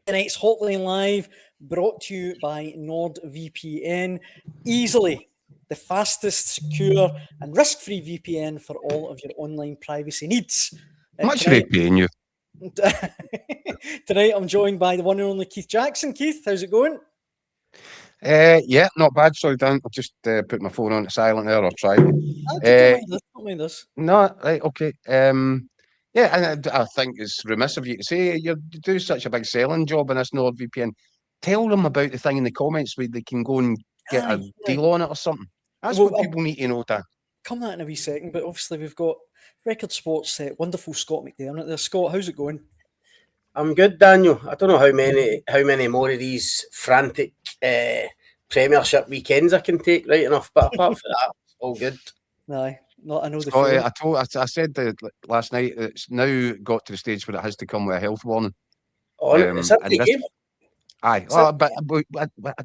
Tonight's Hotline Live, brought to you by NordVPN. Easily the fastest, secure, and risk-free VPN for all of your online privacy needs. Much rate paying you. Tonight, I'm joined by the one and only Keith Jackson. Keith, how's it going? Yeah, not bad. Sorry, Dan. I'll just put my phone on silent there, or try. Don't mind this. No, right, okay. Yeah, and I think it's remiss of you to say you do such a big selling job in this NordVPN. Tell them about the thing in the comments where they can go and get a deal on it or something. That's what people need to know, Dan. Come that in a wee second, but obviously we've got Record Sports wonderful Scott McDermott there. Scott, how's it going? I'm good, Daniel. I don't know how many more of these frantic Premiership weekends I can take, right enough. But apart from that, all good. Aye. No, I know the Scott, I said last night it's now got to the stage where it has to come with a health warning. Is that the game? Aye, but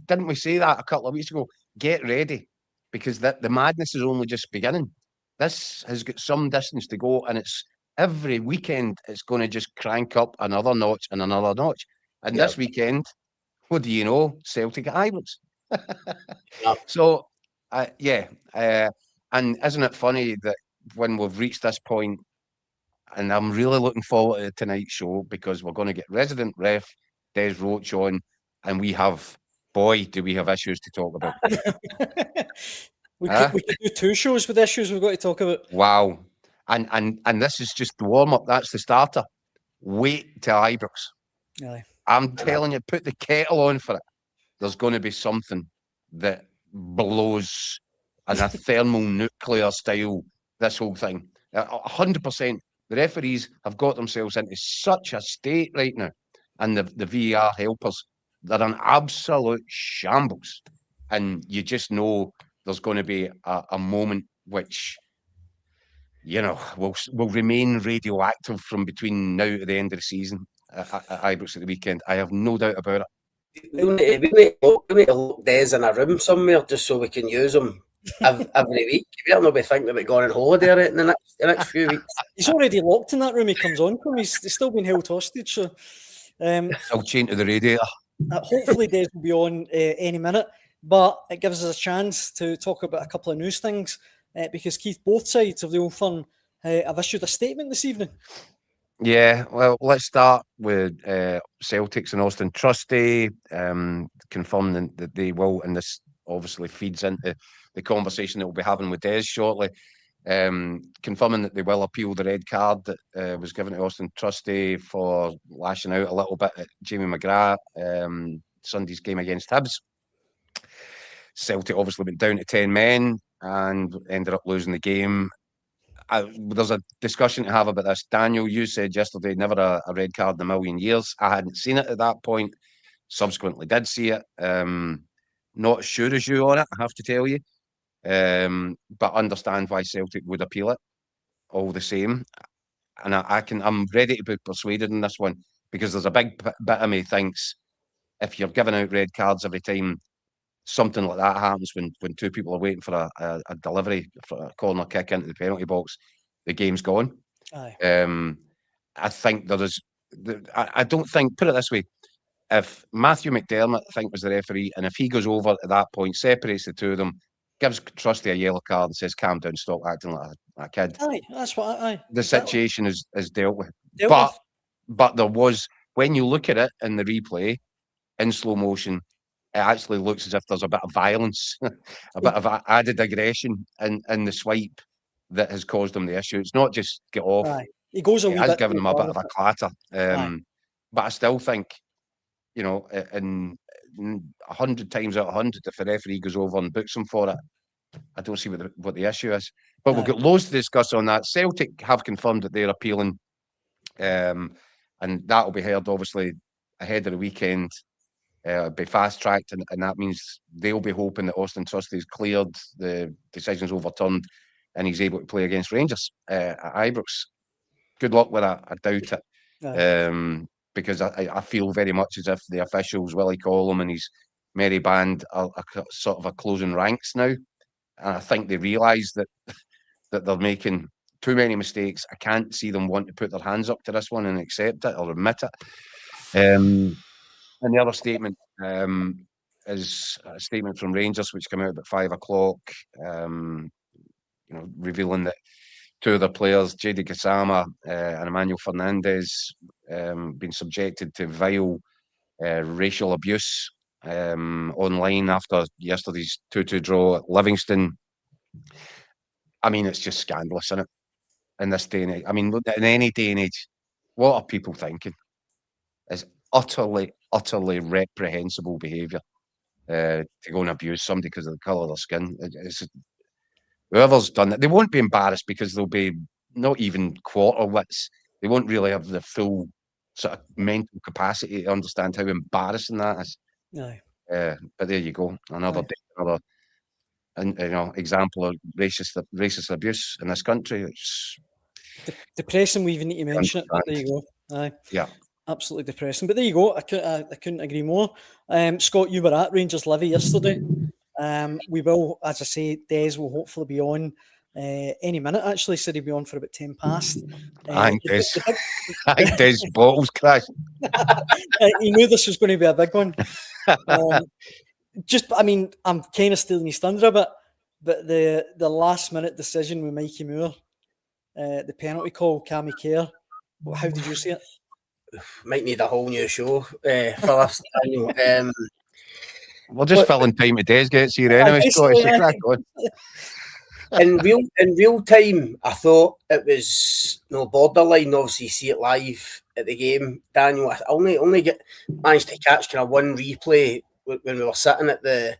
didn't we say that a couple of weeks ago? Get ready, because the madness is only just beginning. This has got some distance to go, and it's every weekend it's going to just crank up another notch and another notch. And this weekend, what do you know? Celtic at Ibrox. So, and isn't it funny that when we've reached this point, and I'm really looking forward to tonight's show, because we're going to get resident ref Des Roache on, and we have issues to talk about. we could do two shows with issues we've got to talk about. Wow. And this is just the warm-up. That's the starter. Wait till Ibrox. Aye. I'm telling you, put the kettle on for it. There's going to be something that blows in a thermonuclear style, this whole thing. 100%. The referees have got themselves into such a state right now, and the VAR helpers, they're an absolute shambles. And you just know there's going to be a moment which, you know, will remain radioactive from between now to the end of the season at Ibrox at the weekend. I have no doubt about it. We need to lock Des in a room somewhere just so we can use him every week. We're not be thinking about going on holiday in the next few weeks. He's already locked in that room he comes on from. He's still been held hostage. So, I'll chain to the radiator. Hopefully Des will be on any minute, but it gives us a chance to talk about a couple of news things, because Keith, both sides of the old firm have issued a statement this evening. Yeah, well, let's start with Celtics and Auston Trusty confirming that they will, and this obviously feeds into the conversation that we'll be having with Des shortly, confirming that they will appeal the red card that was given to Auston Trusty for lashing out a little bit at Jamie McGrath Sunday's game against Hibs. Celtic obviously went down to 10 men and ended up losing the game. There's a discussion to have about this. Daniel, you said yesterday never a red card in a million years. I hadn't seen it at that point. Subsequently did see it. Not as sure as you on it, I have to tell you. But understand why Celtic would appeal it all the same. And I'm ready to be persuaded in this one, because there's a big bit of me thinks if you're giving out red cards every time something like that happens, when two people are waiting for a delivery for a corner kick into the penalty box, the game's gone. Aye. I think there is. I don't think. Put it this way: if Matthew McDermott, I think, was the referee, and if he goes over at that point, separates the two of them, gives Trusty a yellow card, and says, "Calm down, stop acting like a kid." Aye, that's what. Aye. The situation is dealt with. Dealt with. But there was, when you look at it in the replay in slow motion, it actually looks as if there's a bit of violence, a bit of added aggression in the swipe that has caused them the issue. It's not just get off. Aye. He goes a wee has bit given them a bit of a clatter. But I still think, you know, in 100 times out of 100, if the referee goes over and books him for it, I don't see what the issue is. But we've got loads to discuss on that. Celtic have confirmed that they're appealing, and that will be heard, obviously, ahead of the weekend. Be fast-tracked, and that means they'll be hoping that Auston Trusty is cleared, the decision's overturned, and he's able to play against Rangers at Ibrox. Good luck with that. I doubt it. Because I feel very much as if the officials, Willie Collum and his merry band, are sort of closing ranks now. And I think they realise that they're making too many mistakes. I can't see them want to put their hands up to this one and accept it or admit it. And the other statement is a statement from Rangers, which came out about 5 o'clock, revealing that 2 of their players, J.D. Gassama and Emmanuel Fernandez, been subjected to vile racial abuse online after yesterday's 2-2 draw at Livingston. I mean, it's just scandalous, isn't it? In this day and age. I mean, in any day and age, what are people thinking? It's utterly reprehensible behaviour to go and abuse somebody because of the colour of their skin. Whoever's done it, they won't be embarrassed because they'll be not even quarter wits. They won't really have the full sort of mental capacity to understand how embarrassing that is. No. But there you go, another example of racist abuse in this country. It's depressing. We even need to mention it. But there you go. Aye. Yeah. Absolutely depressing. But there you go. I couldn't agree more. Scott, you were at Rangers Livy yesterday. We will, as I say, Des will hopefully be on any minute. Actually, said he'd be on for about 10 past. I think Des bottles crashed. He knew this was going to be a big one. I'm kind of stealing his thunder a bit, but the last minute decision with Mikey Moore, the penalty call, Cammy Kerr. How did you see it? Might need a whole new show for this. We're just filling time to Des gets here anyway, Scott. Crack on. In real time, I thought it was borderline. Obviously, you see it live at the game, Daniel. I only managed to catch kind of one replay when we were sitting at the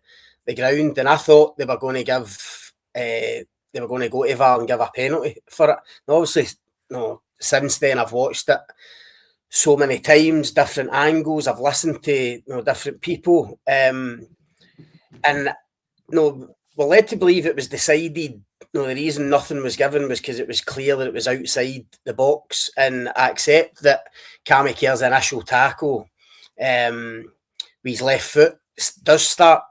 ground, and I thought they were going to give they were going to go to VAR and give a penalty for it. And obviously, since then I've watched it so many times, different angles. I've listened to different people, and we're led to believe it was decided. The reason nothing was given was because it was clear that it was outside the box. And I accept that Cammy Kerr's initial tackle with his left foot does start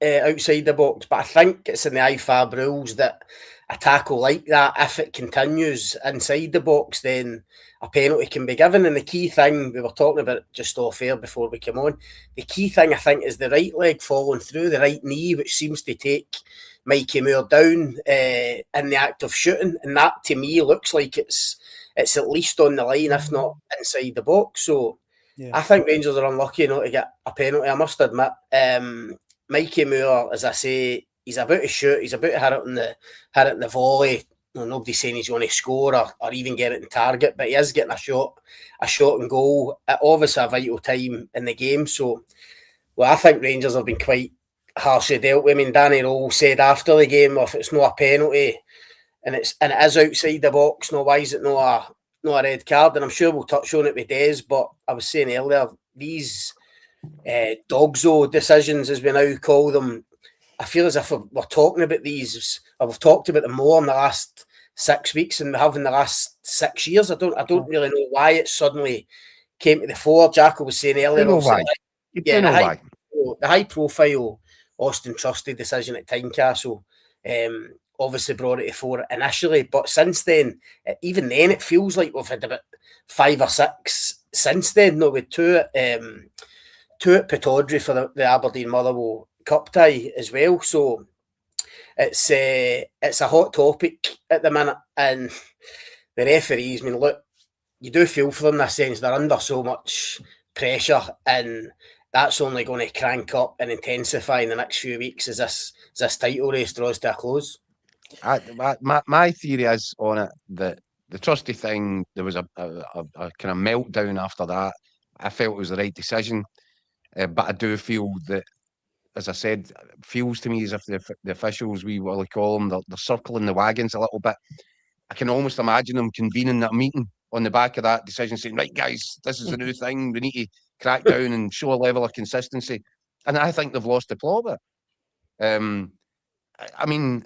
outside the box, but I think it's in the IFAB rules that a tackle like that, if it continues inside the box, then a penalty can be given. And the key thing, we were talking about it just off air before we came on, the key thing I think is the right leg falling through the right knee, which seems to take Mikey Moore down in the act of shooting. And that to me looks like it's at least on the line, if not inside the box. So I think Rangers are unlucky not to get a penalty, I must admit. Mikey Moore, as I say, he's about to shoot, he's about to hit it in the volley. Nobody's saying he's going to score or even get it in target, but he is getting a shot and goal at obviously a vital time in the game. So, I think Rangers have been quite harshly dealt with. I mean, Danny Rowe said after the game, if it's not a penalty and it is outside the box, why is it not a red card? And I'm sure we'll touch on it with Des, but I was saying earlier, these dogzo decisions, as we now call them, I feel as if we're talking about these, or we've talked about them more in the last 6 weeks than we have in the last 6 years. I don't really know why it suddenly came to the fore. Jacko was saying earlier, the high profile Auston Trusty decision at Tynecastle obviously brought it to fore initially, but since then, even then, it feels like we've had about 5 or 6 since then. With two at Pittodrie for the Aberdeen Motherwell Cup tie as well. So it's a hot topic at the minute, and the referees, I mean, look, you do feel for them in a sense. They're under so much pressure, and that's only going to crank up and intensify in the next few weeks as this title race draws to a close. My theory is on it that the Trusty thing, there was a kind of meltdown after that. I felt it was the right decision, but I do feel that, as I said, it feels to me as if the officials, we will call them, they're circling the wagons a little bit. I can almost imagine them convening that meeting on the back of that decision, saying, right, guys, this is a new thing. We need to crack down and show a level of consistency. And I think they've lost the plot of it. I mean,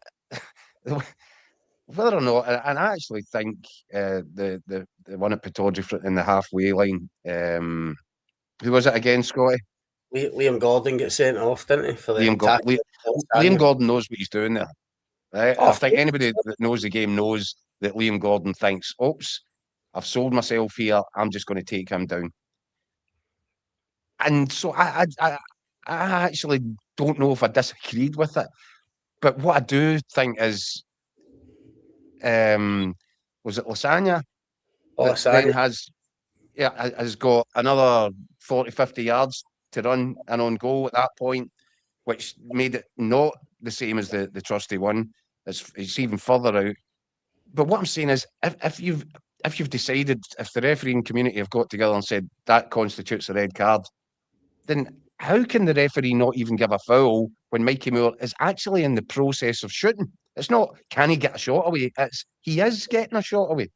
whether or not, and I actually think the one at Pittodrie in the halfway line, who was it again, Scotty? Liam Gordon gets sent off, didn't he? For the Liam Gordon knows what he's doing there. Right? I think anybody that knows the game knows that Liam Gordon thinks, oops, I've sold myself here, I'm just going to take him down. And so I actually don't know if I disagreed with it. But what I do think is, was it Lasagna that then has got another 40, 50 yards to run and on goal at that point, which made it not the same as the Trusty one. It's even further out. But what I'm saying is, if you've decided, if the refereeing community have got together and said that constitutes a red card, then how can the referee not even give a foul when Mikey Moore is actually in the process of shooting? It's not, can he get a shot away? It's, he is getting a shot away.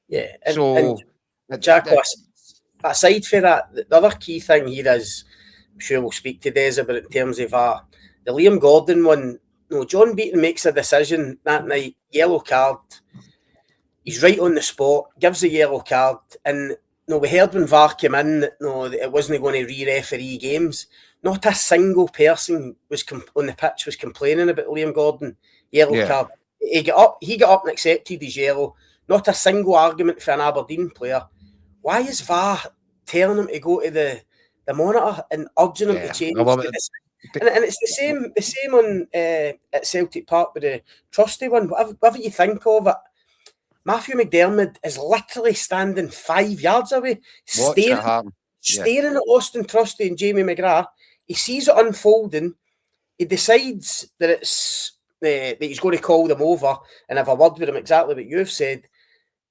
Yeah. And Jack, aside from that, the other key thing here is, I'm sure we'll speak to Des about it in terms of the Liam Gordon one. No, John Beaton makes a decision that night, yellow card. He's right on the spot, gives the yellow card, and we heard when VAR came in, it wasn't going to re-referee games. Not a single person was on the pitch was complaining about Liam Gordon yellow card. He got up and accepted his yellow. Not a single argument for an Aberdeen player. Why is VAR telling him to go to the monitor and urging him to change? And it's the same on at Celtic Park with the Trusty one. Whatever you think of it, Matthew McDermott is literally standing 5 yards away, staring at Auston Trusty and Jamie McGrath. He sees it unfolding. He decides that it's that he's going to call them over and have a word with them, exactly what you've said.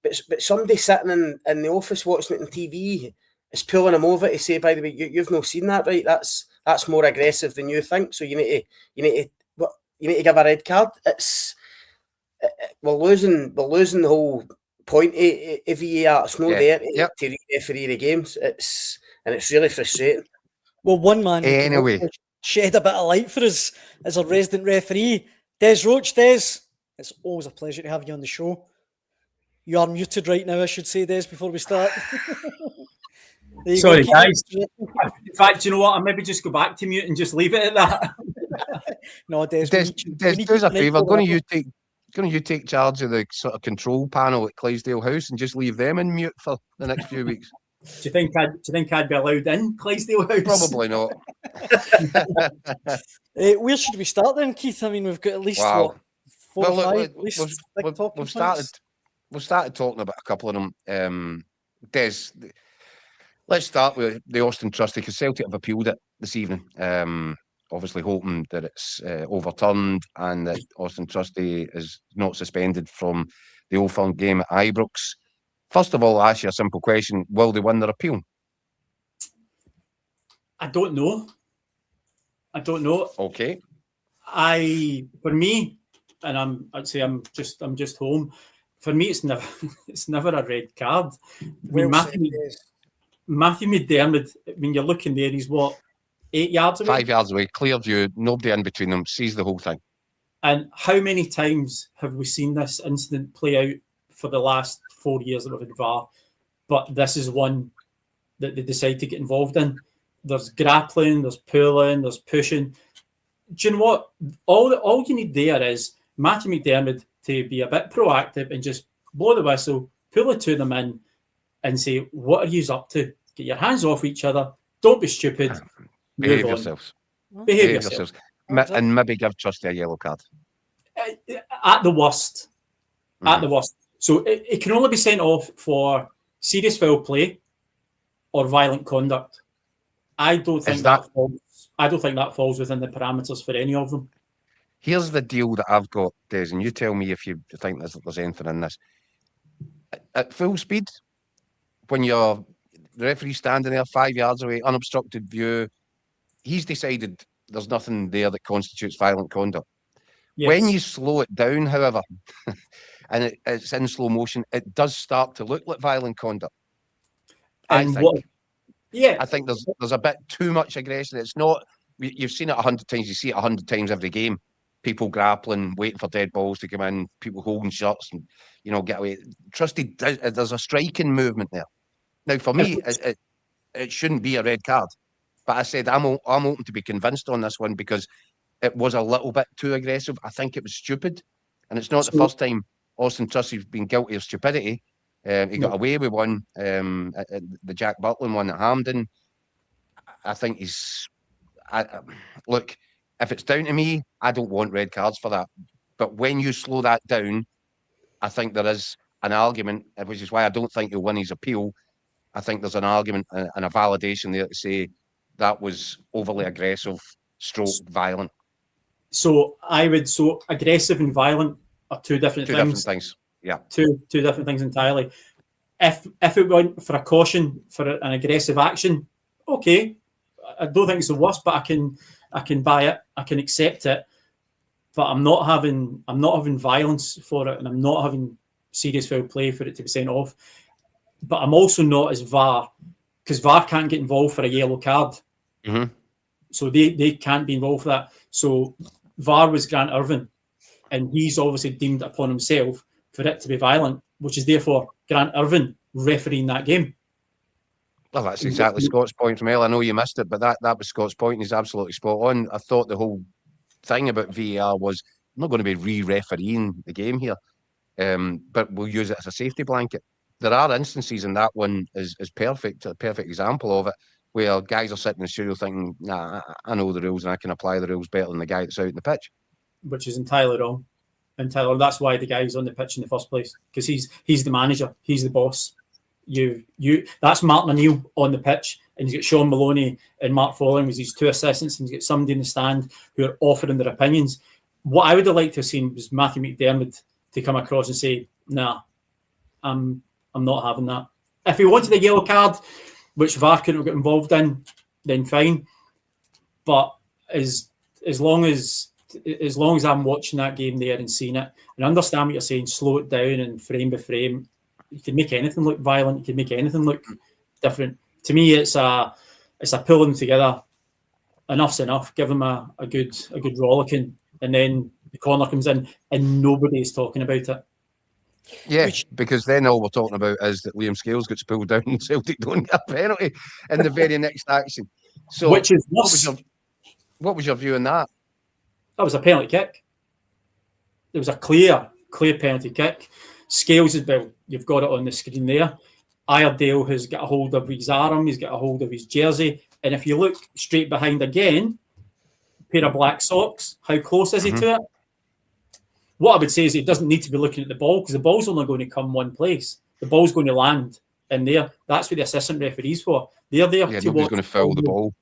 But somebody sitting in the office watching it on TV is pulling him over to say, by the way, you've not seen that, right? That's more aggressive than you think. So you need to give a red card. We're losing the whole point of VAR. It's not there to referee the games. It's really frustrating. Well, one man anyway shed a bit of light for us as a resident referee, Des Roache. Des, it's always a pleasure to have you on the show. You are muted right now, I should say, Des, before we start. Sorry, guys. In fact, you know what? I'll maybe just go back to mute and just leave it at that. No, Des, do us a favour. Going to take charge of the sort of control panel at Clydesdale House and just leave them in mute for the next few weeks. Do you think I'd be allowed in Clydesdale House? Probably not. Where should we start then, Keith? I mean, we've got at least four or five. We've started talking about a couple of them. Des, let's start with the Auston Trusty, because Celtic have appealed it this evening. Obviously hoping that it's overturned and that Auston Trusty is not suspended from the Old Firm game at Ibrox. First of all, I'll ask you a simple question. Will they win their appeal? I don't know. Okay. For me, and I'm just home. For me, it's never a red card. Matthew McDermott, when you're looking there, he's what, 8 yards away? 5 yards away, clear view, nobody in between them, sees the whole thing. And how many times have we seen this incident play out for the last 4 years that we've had VAR? But this is one that they decide to get involved in. There's grappling, there's pulling, there's pushing. Do you know what? All you need there is Matthew McDermott to be a bit proactive and just blow the whistle, pull the two of them in and say, what are you up to? Get your hands off each other. Don't be stupid. Behave yourselves. Behave yourselves. And maybe give Trusty a yellow card. At the worst. At the worst. So it can only be sent off for serious foul play or violent conduct. I don't think that falls within the parameters for any of them. Here's the deal that I've got, Des, and you tell me if you think there's anything in this. At full speed, when the referee's standing there 5 yards away, unobstructed view, he's decided there's nothing there that constitutes violent conduct. Yes. When you slow it down, however, and it's in slow motion, it does start to look like violent conduct. I think there's a bit too much aggression. It's not. You've seen it 100 times. You see it 100 times every game. People grappling, waiting for dead balls to come in. People holding shots and get away. Trusty, there's a striking movement there. Now, for me, it shouldn't be a red card. But I said I'm open to be convinced on this one because it was a little bit too aggressive. I think it was stupid, and it's not the first time Auston Trusty's been guilty of stupidity. He got away with one, the Jack Butland one at Hampden. I think look, if it's down to me, I don't want red cards for that. But when you slow that down, I think there is an argument, which is why I don't think he'll win his appeal. I think there's an argument and a validation there to say that was overly aggressive, violent. So aggressive and violent are two different things. Yeah, two different things entirely. If it went for a caution for an aggressive action, okay, I don't think it's the worst, but I can buy it, I can accept it. But I'm not having violence for it, and I'm not having serious foul play for it to be sent off. But I'm also not as VAR, because VAR can't get involved for a yellow card. Mm-hmm. So they can't be involved for that. So VAR was Grant Irvin, and he's obviously deemed upon himself for it to be violent, which is therefore Grant Irvin refereeing that game. Well, that's exactly Scott's point from earlier. I know you missed it, but that was Scott's point, and he's absolutely spot on. I thought the whole thing about VAR was, I'm not going to be re-refereeing the game here, but we'll use it as a safety blanket. There are instances, and that one is perfect, a perfect example of it, where guys are sitting in the studio thinking, nah, I know the rules and I can apply the rules better than the guy that's out in the pitch. Which is entirely wrong. That's why the guy's on the pitch in the first place, because he's the manager, he's the boss. That's Martin O'Neill on the pitch, and he's got Sean Maloney and Mark Folling as his two assistants, and he's got somebody in the stand who are offering their opinions. What I would have liked to have seen was Matthew McDermott to come across and say, nah, I'm not having that. If he wanted a yellow card, which VAR couldn't have got involved in, then fine. But as long as I'm watching that game there and seeing it, and understand what you're saying, slow it down and frame by frame, you can make anything look violent, you can make anything look different. To me, it's a pulling together. Enough's enough. Give him a good rollicking, and then the corner comes in and nobody's talking about it. Yeah, because then all we're talking about is that Liam Scales gets pulled down and Celtic don't get a penalty in the very next action. So, which is worse. What was your view on that? That was a penalty kick. There was a clear penalty kick. Scales is, well, you've got it on the screen there. Iredale has got a hold of his arm, he's got a hold of his jersey, and if you look straight behind again, pair of black socks, how close is he to it? What I would say is he doesn't need to be looking at the ball, because the ball's only going to come one place. The ball's going to land in there. That's what the assistant referee's for. They're there to nobody's going to foul the ball.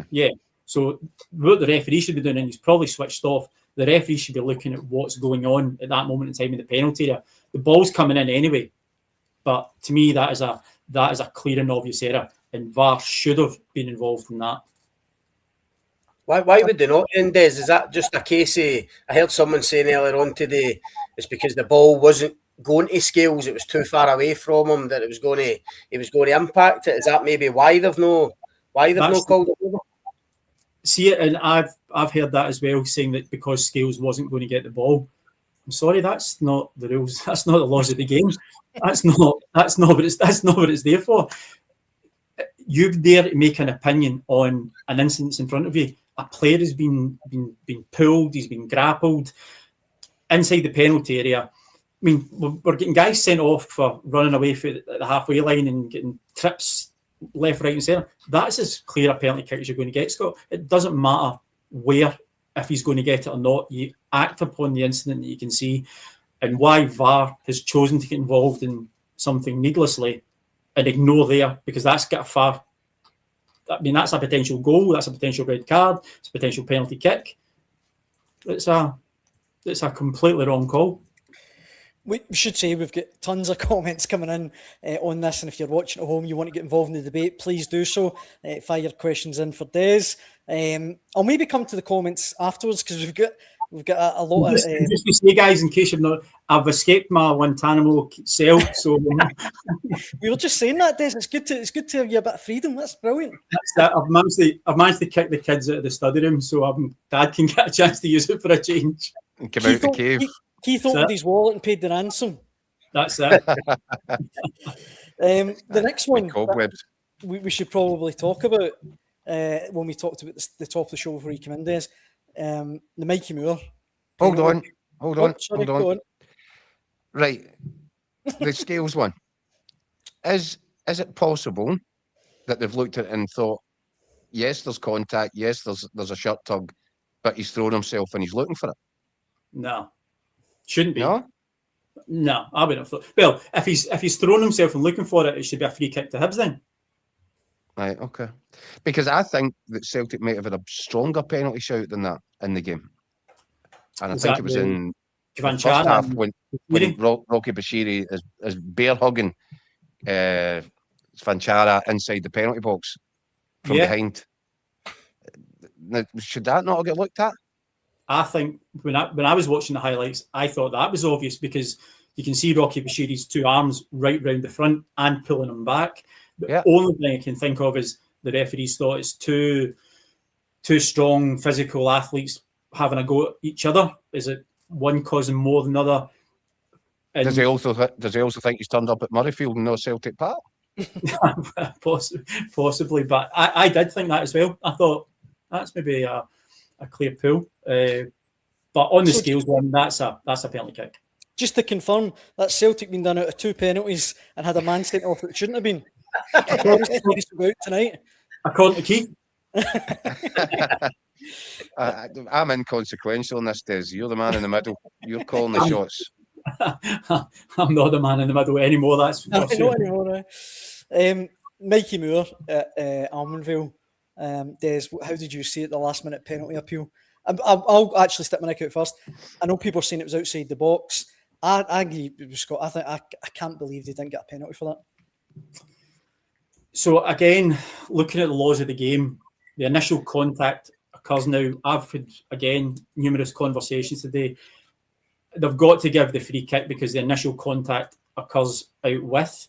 Yeah. So what the referee should be doing, and he's probably switched off, the referee should be looking at what's going on at that moment in time in the penalty area. The ball's coming in anyway. But to me, that is a clear and obvious error, and VAR should have been involved in that. Why would they not, Des? Is that just a case of, I heard someone saying earlier on today, it's because the ball wasn't going to Scales, it was too far away from him that he was going to impact it. Is that maybe why they've not called it over? See it, and I've heard that as well, saying that because Scales wasn't going to get the ball. I'm sorry, that's not the rules. That's not the laws of the game. That's not what it's there for. You're there to make an opinion on an incident in front of you. A player has been pulled, he's been grappled inside the penalty area. I mean, we're getting guys sent off for running away from the halfway line and getting trips left, right, and centre. That's as clear a penalty kick as you're going to get, Scott. It doesn't matter where, if he's going to get it or not. You act upon the incident that you can see, and why VAR has chosen to get involved in something needlessly and ignore there, because that's got a far. I mean, that's a potential goal, that's a potential red card, it's a potential penalty kick. It's a completely wrong call. We should say we've got tons of comments coming in on this, and if you're watching at home, you want to get involved in the debate, please do so. Fire your questions in for Des. I'll maybe come to the comments afterwards, because we've got a lot just to say, guys, in case you've not, I've escaped my Guantanamo cell, so we were just saying that, Des. It's good to have you a bit of freedom. That's brilliant. That's it. I've managed to kick the kids out of the study room, so Dad can get a chance to use it for a change. And come out the cave. Keith opened his wallet and paid the ransom. That's it. The next one we should probably talk about when we talked about the top of the show before you come in, Des. The Mikey Moore. Hold on. Go on. Right. The Scales one. Is it possible that they've looked at it and thought, yes, there's contact. Yes, there's a shirt tug, but he's thrown himself and he's looking for it. No, shouldn't be. No, I wouldn't have thought. Well, if he's thrown himself and looking for it, it should be a free kick to Hibs then. Right, okay. Because I think that Celtic might have had a stronger penalty shout than that in the game. And I think it was in the first half when Rocky Bashiri is bear hugging Fanchara inside the penalty box from behind. Now, should that not get looked at? I think when I was watching the highlights, I thought that was obvious because you can see Rocky Bashiri's two arms right round the front and pulling him back. The only thing I can think of is the referees thought it's two strong physical athletes having a go at each other. Is it one causing more than the other? And does he also think he's turned up at Murrayfield and no Celtic Park? Possibly, but I did think that as well. I thought that's maybe a clear pull. But on the scales one, that's a penalty kick. Just to confirm, that Celtic been done out of 2 penalties and had a man sent off that shouldn't have been. Tonight. According to Keith. I'm inconsequential in this, Des. You're the man in the middle. You're calling the shots. I'm not the man in the middle anymore. That's not anymore. Mikey Moore at Almondvale. Des, how did you see it, the last minute penalty appeal? I'll actually stick my neck out first. I know people are saying it was outside the box. I agree with Scott. I think I can't believe they didn't get a penalty for that. So again, looking at the laws of the game, the initial contact occurs now. I've had, again, numerous conversations today. They've got to give the free kick because the initial contact occurs out with.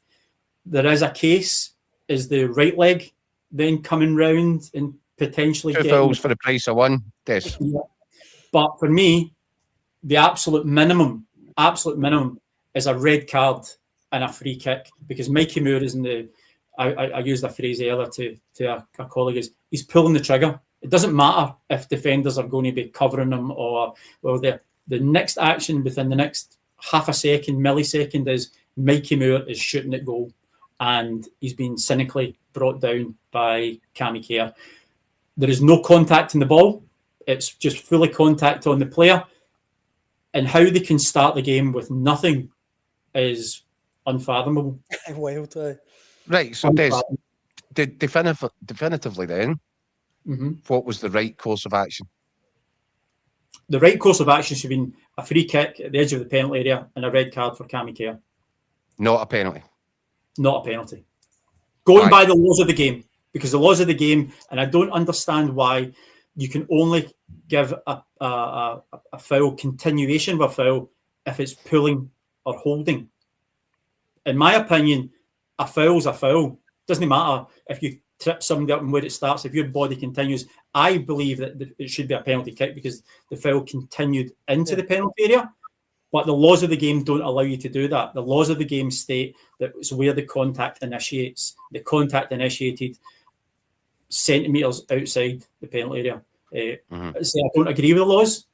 There is a case, is the right leg then coming round and potentially 2 fouls for the price of 1, Des. Yeah. But for me, the absolute minimum is a red card and a free kick because Mikey Moore is in the... I used a phrase earlier to a colleague, is he's pulling the trigger. It doesn't matter if defenders are going to be covering him or the next action within the next half a second, millisecond is Mikey Moore is shooting at goal and he's been cynically brought down by Cammy Kerr. There is no contact in the ball. It's just fully contact on the player. And how they can start the game with nothing is unfathomable. Wild, Right, so Des, definitively then, what was the right course of action? The right course of action should have been a free kick at the edge of the penalty area and a red card for Cammy Kerr. Not a penalty. Not a penalty. Going by the laws of the game, because the laws of the game, and I don't understand why you can only give a foul, continuation of a foul, if it's pulling or holding. In my opinion, a foul's a foul. Doesn't matter if you trip somebody up and where it starts. If your body continues, I believe that it should be a penalty kick because the foul continued into the penalty area. But the laws of the game don't allow you to do that. The laws of the game state that it's where the contact initiates. The contact initiated centimetres outside the penalty area. So I don't agree with the laws,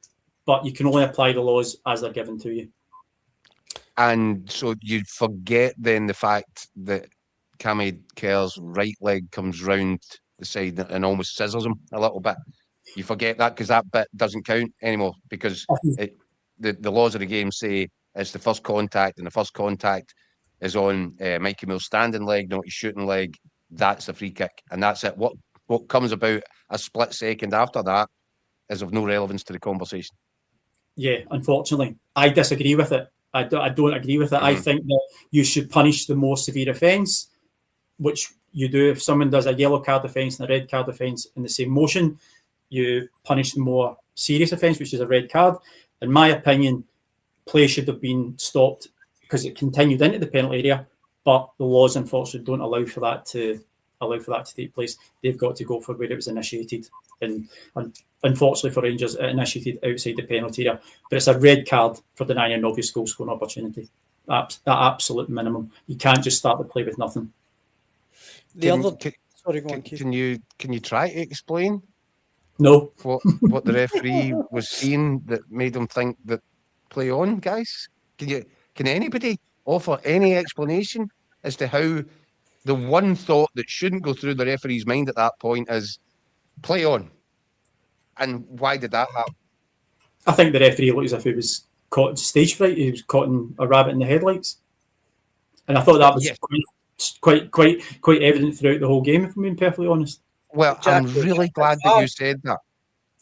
but you can only apply the laws as they're given to you. And so you forget then the fact that Cammy Kerr's right leg comes round the side and almost scissors him a little bit. You forget that because that bit doesn't count anymore because the laws of the game say it's the first contact, and the first contact is on Mikey Moore's standing leg, not his shooting leg. That's a free kick, and that's it. What comes about a split second after that is of no relevance to the conversation. Yeah, unfortunately, I disagree with it. I don't agree with it. I think that you should punish the more severe offence, which you do. If someone does a yellow card offence and a red card offence in the same motion, you punish the more serious offence, which is a red card. In my opinion, play should have been stopped because it continued into the penalty area, but the laws unfortunately don't allow for that to take place. They've got to go for where it was initiated, and unfortunately for Rangers, it initiated outside the penalty area. But it's a red card for denying an obvious goal scoring opportunity. That absolute minimum. You can't just start the play with nothing. Can you try to explain? No. What the referee was seeing that made him think that play on, guys? Can anybody offer any explanation as to how the one thought that shouldn't go through the referee's mind at that point is Play on. And why did that happen? I think the referee looked as if he was caught in stage fright. He was caught in a rabbit in the headlights, and I thought that was quite evident throughout the whole game. If I'm being perfectly honest. Well, I'm really glad that you said that.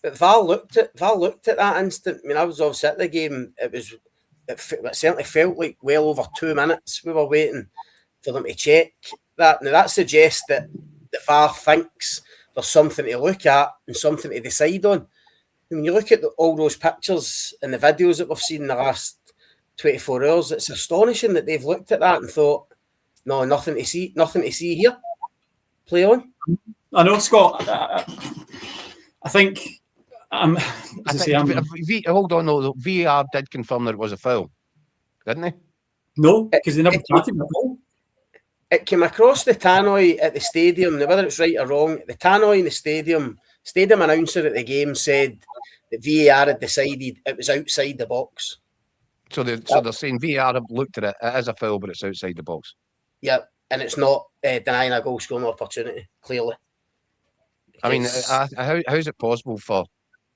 But VAR looked at that instant. I mean, I was obviously at the game. It certainly felt like well over 2 minutes we were waiting for them to check that. Now that suggests that the VAR thinks there's something to look at and something to decide on. When you look at all those pictures and the videos that we've seen in the last 24 hours, it's astonishing that they've looked at that and thought, no, nothing to see here. Play on. I know, Scott. I think. Hold on, though. VAR did confirm that it was a foul, didn't they? No, because they never chatted the foul. It came across the tannoy at the stadium. Now, whether it's right or wrong, the tannoy in the stadium announcer at the game said that VAR had decided it was outside the box. So they're saying VAR have looked at it as a foul, but it's outside the box. Yeah, and it's not denying a goal scoring opportunity, clearly. I mean, how is it possible for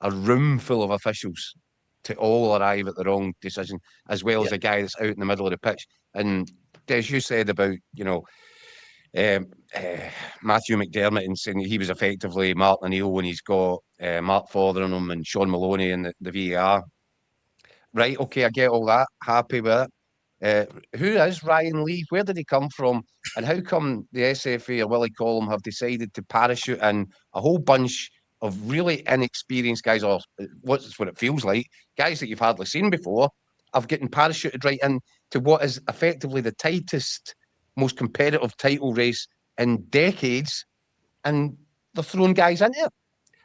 a room full of officials to all arrive at the wrong decision, as well as a guy that's out in the middle of the pitch? And as you said about, Matthew McDermott and saying he was effectively Mark O'Neill when he's got Mark Fotheringham and Sean Maloney in the VAR. Right, okay, I get all that. Happy with it. Who is Ryan Lee? Where did he come from? And how come the SFA or Willie Collum have decided to parachute in a whole bunch of really inexperienced guys, or what's what it feels like, guys that you've hardly seen before, of getting parachuted right into what is effectively the tightest, most competitive title race in decades, and they're throwing guys into it.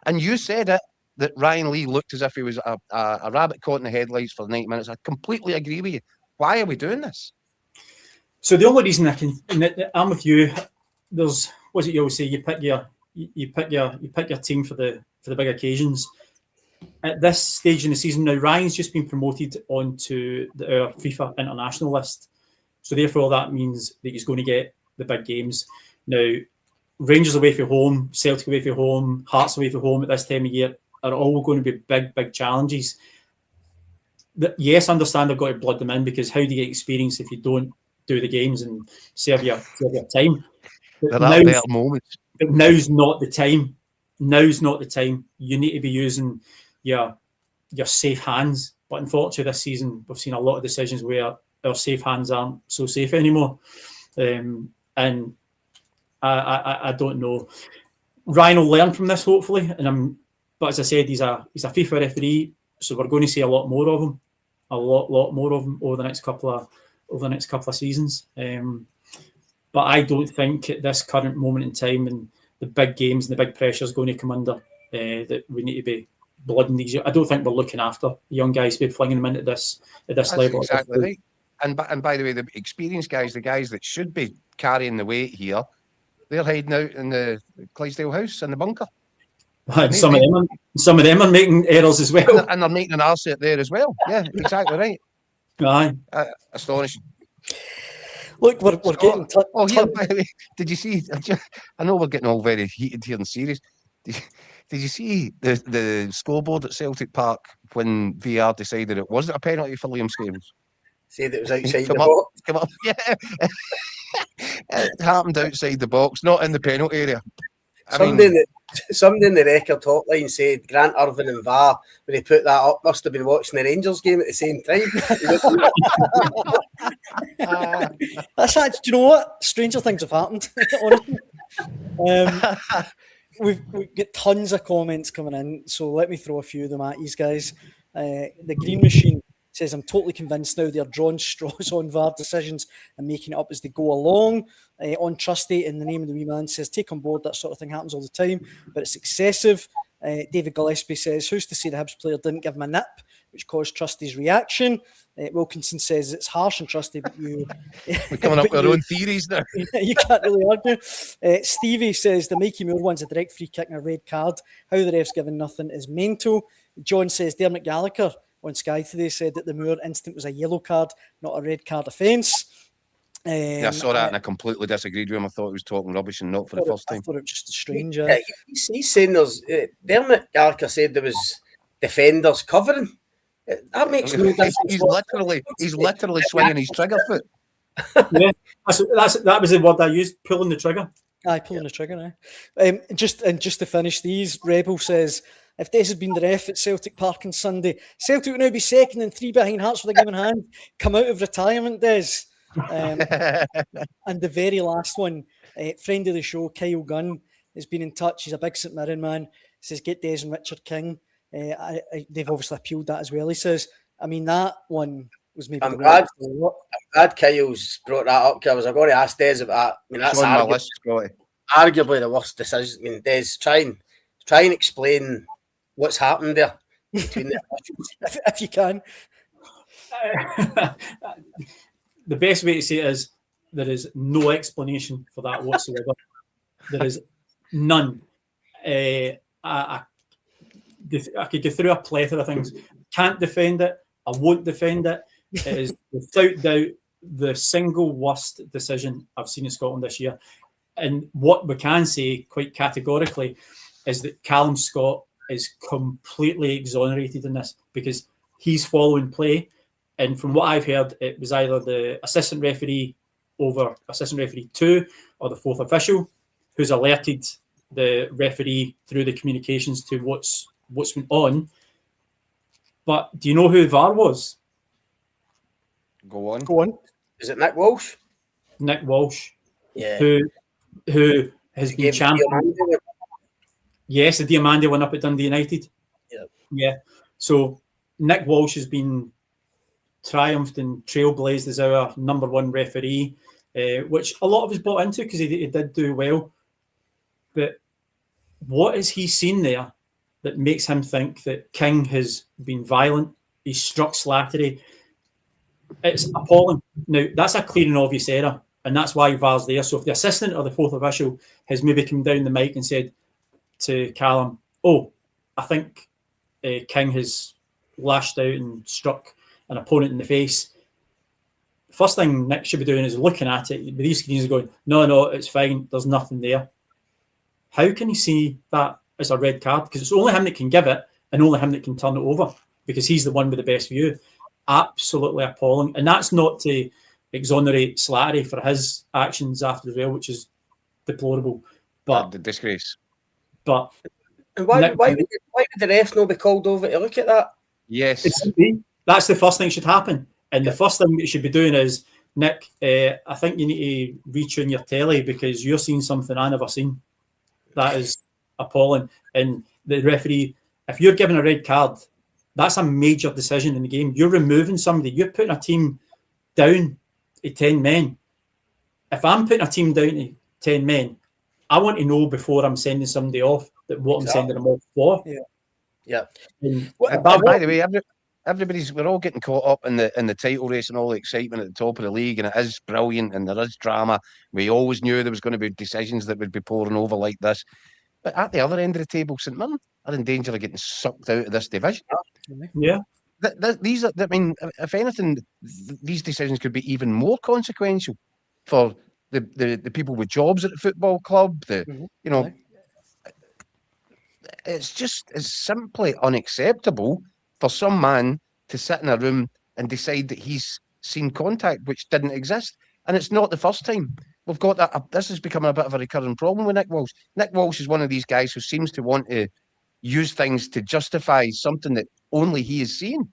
And you said it, that Ryan Lee looked as if he was a rabbit caught in the headlights for 90 minutes. I completely agree with you. Why are we doing this? So the only reason I'm with you, there's, what's it you always say, you pick your team for the big occasions. At this stage in the season now, Ryan's just been promoted onto our FIFA international list. So therefore that means that he's going to get the big games. Now, Rangers away from home, Celtic away from home, Hearts away from home at this time of year are all going to be big challenges. Yes, I understand they've got to blood them in, because how do you get experience if you don't do the games and serve your time? But now's not the time. Now's not the time. You need to be using your safe hands. But unfortunately, this season we've seen a lot of decisions where our safe hands aren't so safe anymore. And I don't know. Ryan will learn from this, hopefully. But as I said, he's a FIFA referee, so we're going to see a lot more of him, a lot more of him over the next couple of seasons. But I don't think at this current moment in time, and the big games and the big pressure is going to come under, that we need to be blooding these. I don't think we're looking after young guys to be flinging them into this at this level. Exactly right. And by the way, the experienced guys, the guys that should be carrying the weight here, they're hiding out in the Clydesdale house in the bunker. And some of them are making errors as well, and they're making an arse out there as well. Yeah, exactly right. Aye, astonishing. Look, we're getting. By the way, did you see? I know we're getting all very heated here and serious. Did you see the scoreboard at Celtic Park when VAR decided it wasn't a penalty for Liam Scales? Said it was outside the box. Come up, yeah. It happened outside the box, not in the penalty area. Somebody in the record hotline said Grant Irvine and VAR, when he put that up, must have been watching the Rangers game at the same time. That's actually, do you know what? Stranger things have happened, honestly. We've got tons of comments coming in, so let me throw a few of them at you guys. The Green Machine says, I'm totally convinced now they're drawing straws on VAR decisions and making it up as they go along. On Trusty, in the name of the wee man, says, take on board, that sort of thing happens all the time, but it's excessive. David Gillespie says, who's to say the Hibs player didn't give him a nip, which caused Trusty's reaction? Wilkinson says, it's harsh and Trusty, but you... We're coming up with our own theories now. You can't really argue. Stevie says, the Mikey Moore one's a direct free kick and a red card. How the ref's given nothing is mental. John says, Dermot Gallagher on Sky today said that the Moore incident was a yellow card, not a red card offence. Yeah, I saw that and I completely disagreed with him. I thought he was talking rubbish and not for the first time. I thought it was just a strange. He's saying there's Dermot Gallagher said there was defenders covering. That makes no difference. He's literally swinging his trigger foot. Yeah, that was the word I used, pulling the trigger. Aye, pulling the trigger. Just to finish these, Rebel says, if Des had been the ref at Celtic Park on Sunday, Celtic would now be second and 3 behind Hearts with a given hand. Come out of retirement, Des. And the very last one, friend of the show, Kyle Gunn, has been in touch. He's a big St Mirren man. He says, get Des and Richard King. They've obviously appealed that as well. He says, I mean, that one was maybe... I'm glad Kyle's brought that up, because I was going to ask Des about that. I mean, that's arguably the worst decision. I mean, Des, try and explain what's happened there between the if you can. The best way to say it is there is no explanation for that whatsoever. There is none. I could go through a plethora of things. Can't defend it. I won't defend it. It is without doubt the single worst decision I've seen in Scotland this year. And what we can say quite categorically is that Callum Scott is completely exonerated in this, because he's following play. And from what I've heard, it was either the assistant referee over assistant referee 2 or the fourth official who's alerted the referee through the communications to what's been on. But do you know who VAR was? Go on. Is it Nick Walsh? Nick Walsh. Yeah. Who has been champion. Yes, the Diamande one up at Dundee United. Yeah. So Nick Walsh has been triumphed and trailblazed as our number one referee, which a lot of us bought into because he did do well. But what has he seen there that makes him think that King has been violent? He's struck Slattery. It's appalling. Now, that's a clear and obvious error, and that's why VAR's there. So if the assistant or the fourth official has maybe come down the mic and said to Callum, I think King has lashed out and struck an opponent in the face, first thing Nick should be doing is looking at it with these screens going, no, it's fine, there's nothing there. How can he see that as a red card? Because it's only him that can give it and only him that can turn it over, because he's the one with the best view. Absolutely appalling. And that's not to exonerate Slattery for his actions after the rail, which is deplorable. But the disgrace. But why would the refs not be called over to look at that? Yes. That's the first thing should happen. And the first thing that you should be doing is, Nick, I think you need to retune your telly because you're seeing something I never seen. That is appalling. And the referee, if you're given a red card, that's a major decision in the game. You're removing somebody. You're putting a team down to 10 men. If I'm putting a team down to 10 men, I want to know before I'm sending somebody off that what I'm sending them off for. Yeah. By the way, we're all getting caught up in the title race and all the excitement at the top of the league, and it is brilliant and there is drama. We always knew there was going to be decisions that would be pouring over like this. But at the other end of the table, St Mirren are in danger of getting sucked out of this division. Yeah. These are, I mean, if anything, these decisions could be even more consequential for the people with jobs at the football club. It's simply unacceptable for some man to sit in a room and decide that he's seen contact which didn't exist. And it's not the first time. We've got that. This is becoming a bit of a recurring problem with Nick Walsh. Nick Walsh is one of these guys who seems to want to use things to justify something that only he is seeing.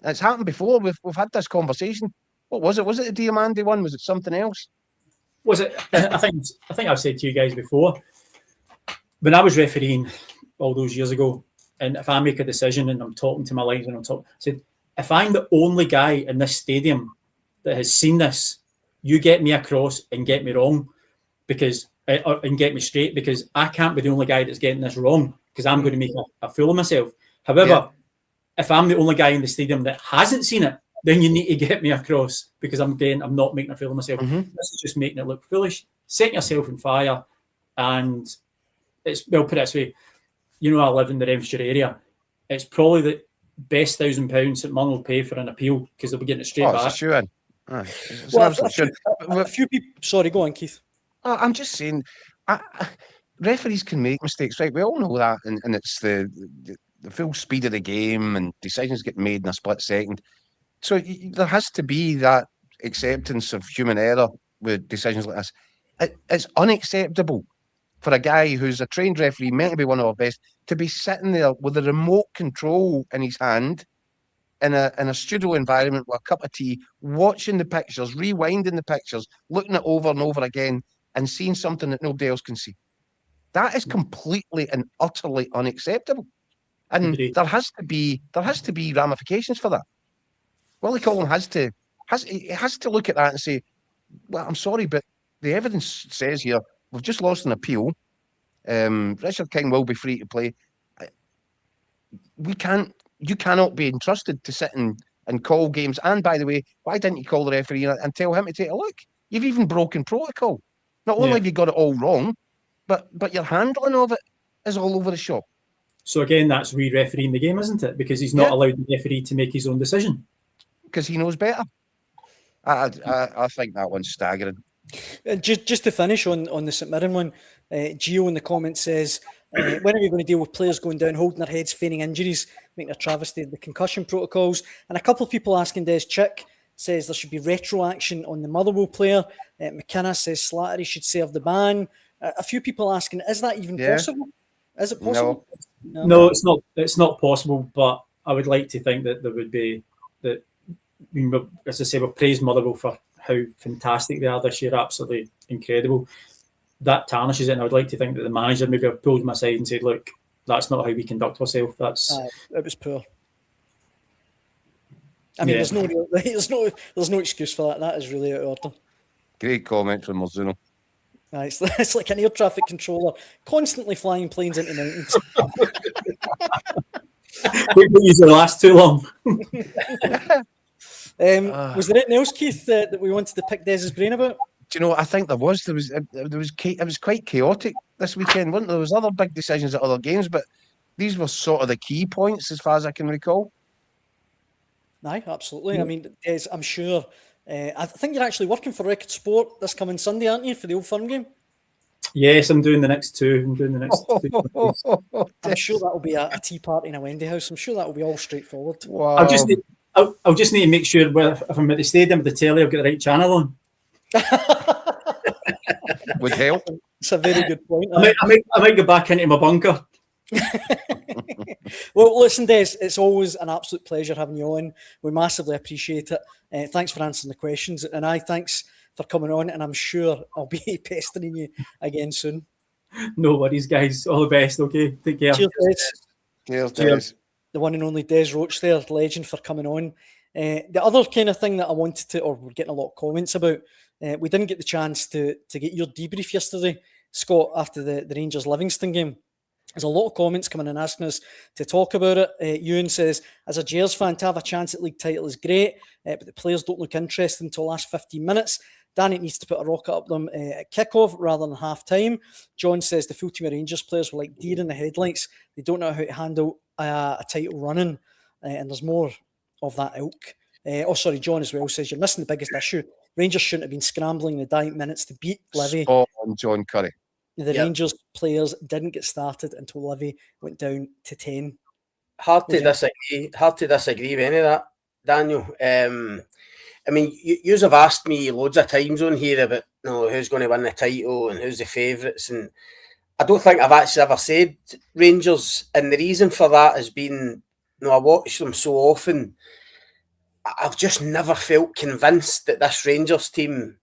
And it's happened before. We've had this conversation. What was it? Was it the Diamande one? Was it something else? Was it? I think I've said to you guys before, when I was refereeing all those years ago, and if I make a decision and I'm talking to my lines and I said, if I'm the only guy in this stadium that has seen this, you get me across and get me wrong, and get me straight, because I can't be the only guy that's getting this wrong, because I'm going to make a fool of myself. However, if I'm the only guy in the stadium that hasn't seen it, then you need to get me across, because I'm not making a fool of myself. This is just making it look foolish, setting yourself on fire. And put it this way, I live in the Renfrewshire area. It's probably the best £1,000 St Mirren will pay for an appeal, because they'll be getting it straight back. Sure. A few people. Sorry, go on, Keith. I'm just saying, referees can make mistakes, right? We all know that, and it's the full speed of the game, and decisions get made in a split second. So there has to be that acceptance of human error with decisions like this. It's unacceptable for a guy who's a trained referee, meant to be one of our best, to be sitting there with a remote control in his hand in a studio environment with a cup of tea, watching the pictures, rewinding the pictures, looking it over and over again, and seeing something that nobody else can see. That is completely and utterly unacceptable. And there has to be ramifications for that. Willie Collin has to look at that and say, well, I'm sorry, but the evidence says here we've just lost an appeal. Richard King will be free to play. You cannot be entrusted to sit and call games. And by the way, why didn't you call the referee and tell him to take a look? You've even broken protocol. Not only have you got it all wrong, but your handling of it is all over the shop. So again, that's re-refereeing the game, isn't it? Because he's not allowed the referee to make his own decision. Because he knows better. I think that one's staggering. Just to finish on the St Mirren one, Gio in the comments says, when are we going to deal with players going down, holding their heads, feigning injuries, making a travesty of the concussion protocols? And a couple of people asking, Des Chick says there should be retro action on the Motherwell player. McKenna says Slattery should serve the ban. A few people asking, is that even possible? Is it possible? No, it's not possible, but I would like to think that there would be that. As I say, we've praised Motherwell for how fantastic they are this year, absolutely incredible. That tarnishes it, and I would like to think that the manager maybe pulled him aside and said, look, that's not how we conduct ourselves. It was poor. I mean, there's no excuse for that. That is really out of order. Great comment from Marzuno. It's like an air traffic controller constantly flying planes into mountains. We use the last too long. Was there anything else, Keith, that we wanted to pick Des's brain about? Do you know? I think there was. It was quite chaotic this weekend, wasn't there? There was other big decisions at other games, but these were sort of the key points as far as I can recall. Aye, absolutely. I mean, Des, I'm sure. I think you're actually working for Record Sport this coming Sunday, aren't you, for the Old Firm game? Yes, I'm doing the next two. I'm sure that will be a tea party in a Wendy house. I'm sure that will be all straightforward. Wow. I'll just need to make sure if I'm at the stadium with the telly, I've got the right channel on. Would help. It's a very good point. I might go back into my bunker. Well, listen, Des, it's always an absolute pleasure having you on. We massively appreciate it. Thanks for answering the questions, and thanks for coming on. And I'm sure I'll be pestering you again soon. No worries, guys. All the best. Okay, take care. Cheers, Des. The one and only Des Roache there, legend, for coming on. The other kind of thing that I wanted to, or we're getting a lot of comments about, we didn't get the chance to get your debrief yesterday, Scott, after the Rangers Livingston game. There's a lot of comments coming and asking us to talk about it. Ewan says, as a Gers fan, to have a chance at league title is great, but the players don't look interested until the last 15 minutes. Danny needs to put a rocket up them at kickoff rather than half time. John says the full team of Rangers players were like deer in the headlights. They don't know how to handle a title running, and there's more of that ilk. John as well says you're missing the biggest issue. Rangers shouldn't have been scrambling the dying minutes to beat Livy. Spot on, John Curry. The Rangers players didn't get started until Livy went down to 10. Hard to disagree with any of that, Daniel. I mean, you have asked me loads of times on here about who's going to win the title and who's the favourites, and I don't think I've actually ever said Rangers, and the reason for that has been, I watch them so often. I've just never felt convinced that this Rangers team